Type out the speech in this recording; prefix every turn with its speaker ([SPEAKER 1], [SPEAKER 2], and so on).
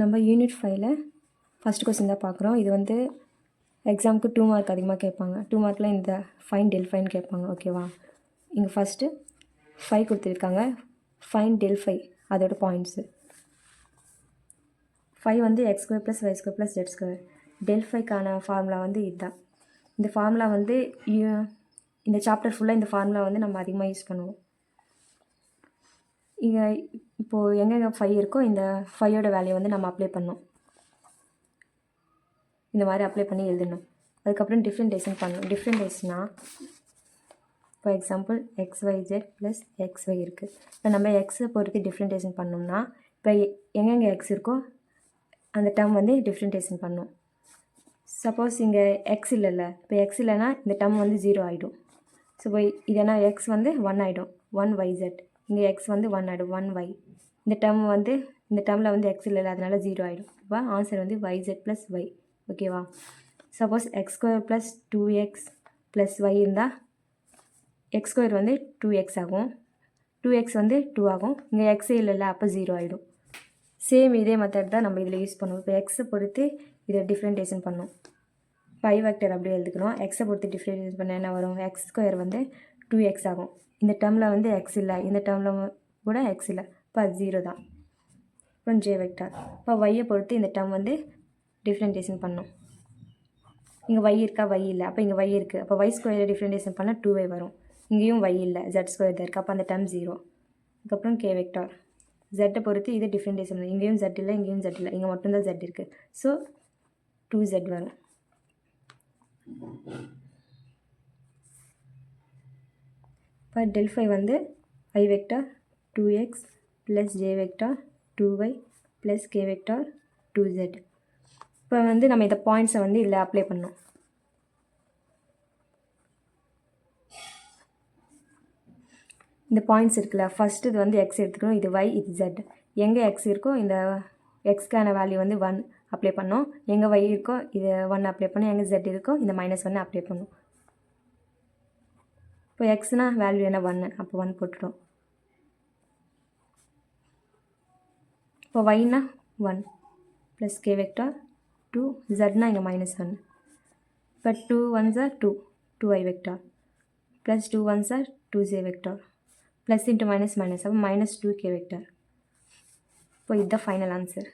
[SPEAKER 1] நம்ம unit 5ல் first question தான் பார்க்குறோம். இது வந்து எக்ஸாமுக்கு 2 மார்க் அதிகமாக கேட்பாங்க. 2 மார்க்கில் இந்த ஃபைன் டெல் ஃபைன் கேட்பாங்க. ஓகேவா? இங்கே ஃபஸ்ட்டு 5 கொடுத்துருக்காங்க. ஃபைன் டெல் 5 அதோட பாயிண்ட்ஸு. 5 வந்து x² + y² + z². Del 5க்கான formula வந்து இதுதான். இந்த ஃபார்முலா வந்து இந்த சாப்டர் ஃபுல்லாக இந்த ஃபார்முலா வந்து நம்ம அதிகமாக யூஸ் பண்ணுவோம். இங்கே இப்போது எங்கெங்கே 5 இருக்கோ இந்த 5ஓட வேல்யூ வந்து நம்ம அப்ளை பண்ணோம். இந்த மாதிரி அப்ளை பண்ணி எழுதணும். அதுக்கப்புறம் டிஃப்ரெண்டேஷன் பண்ணணும். டிஃப்ரெண்டேஷனா ஃபார் எக்ஸாம்பிள் xyz + xy இருக்குது. இப்போ நம்ம எக்ஸை பொறுத்து டிஃப்ரெண்டேஷன் பண்ணோம்னா இப்போ எங்கெங்கே எக்ஸ் இருக்கோ அந்த டேர்ம் வந்து டிஃப்ரெண்டேஷன் பண்ணணும். சப்போஸ் இங்கே எக்ஸ் இல்லைல்ல, இப்போ எக்ஸ் இல்லைன்னா இந்த டேர்ம் வந்து 0 ஆகிடும். ஸோ இப்போ இது என்ன எக்ஸ் வந்து 1 ஆகிடும், 1yz. இங்கே எக்ஸ் வந்து 1 ஆகிடும், 1y. இந்த டேர்மில் வந்து எக்ஸ் இல்லை, அதனால 0 ஆகிடும். இப்போ ஆன்சர் வந்து yz + y. ஓகேவா? சப்போஸ் x² + 2x + y இருந்தால் x² வந்து 2x ஆகும், 2x வந்து 2 ஆகும். இங்கே எக்ஸே இல்லைல்ல, அப்போ 0 ஆகிடும். சேம் இதே மெத்தட் தான் நம்ம இதில் யூஸ் பண்ணுவோம். இப்போ எக்ஸை பொறுத்து இதை டிஃப்ரெண்டேஷன் பண்ணோம். 5 வெக்டர் அப்படியே எழுதிக்கணும். எக்ஸை பொறுத்து டிஃப்ரெண்டேஷன் பண்ண என்ன வரும்? x² வந்து 2x ஆகும். இந்த டேர்மில் வந்து எக்ஸ் இல்லை, இந்த டேர்மில் கூட எக்ஸ் இல்லை, இப்போ அது 0 தான். அப்புறம் ஜே வெக்டர். இப்போ ஒய்யை பொறுத்து இந்த டேர்ம் வந்து டிஃப்ரெண்டேஷன் பண்ணோம். இங்கே y இருக்கா, y இல்லை, அப்போ இங்கே y இருக்குது. அப்போ y² டிஃப்ரெண்டேஷன் பண்ணால் 2y வரும். இங்கேயும் y இல்லை, z² தான் இருக்குது, அப்போ அந்த டேர்ம் 0. அதுக்கப்புறம் கே வெக்டார். ஜெட்டை பொறுத்து இது டிஃப்ரெண்டேஷன் பண்ணணும். இங்கேயும் z இல்லை, இங்கேயும் z இல்லை, இங்கே மட்டும்தான் z இருக்குது. ஸோ 2z வரும். இப்போ டெல் 5 வந்து i vector 2x + j vector 2y + k vector 2z. இப்போ வந்து நம்ம இந்த பாயிண்ட்ஸை வந்து இதில் அப்ளை பண்ணோம். இந்த பாயிண்ட்ஸ் இருக்குல்ல, ஃபஸ்ட்டு இது வந்து எக்ஸ் எடுத்துக்கணும், இது y, இது z. எங்கே எக்ஸ் இருக்கோ இந்த எக்ஸ்க்கான வேல்யூ வந்து 1 அப்ளை பண்ணோம். எங்கே y இருக்கோ இது 1 அப்ளை பண்ணோம். எங்கே z இருக்கோ இந்த -1 அப்ளை பண்ணோம். இப்போ எக்ஸ்னால் வேல்யூ என்ன 1, அப்போ 1 போட்டுட்டோம். இப்போ yனா 1 + k வெக்டார் 2, zனா இங்கே -1. இப்போ 2 1s are 2, 2i vector + 2 1s are 2j vector plus into minus minus, அப்போ -2k வெக்டார். இப்போ இதுதான் ஃபைனல் ஆன்சர்.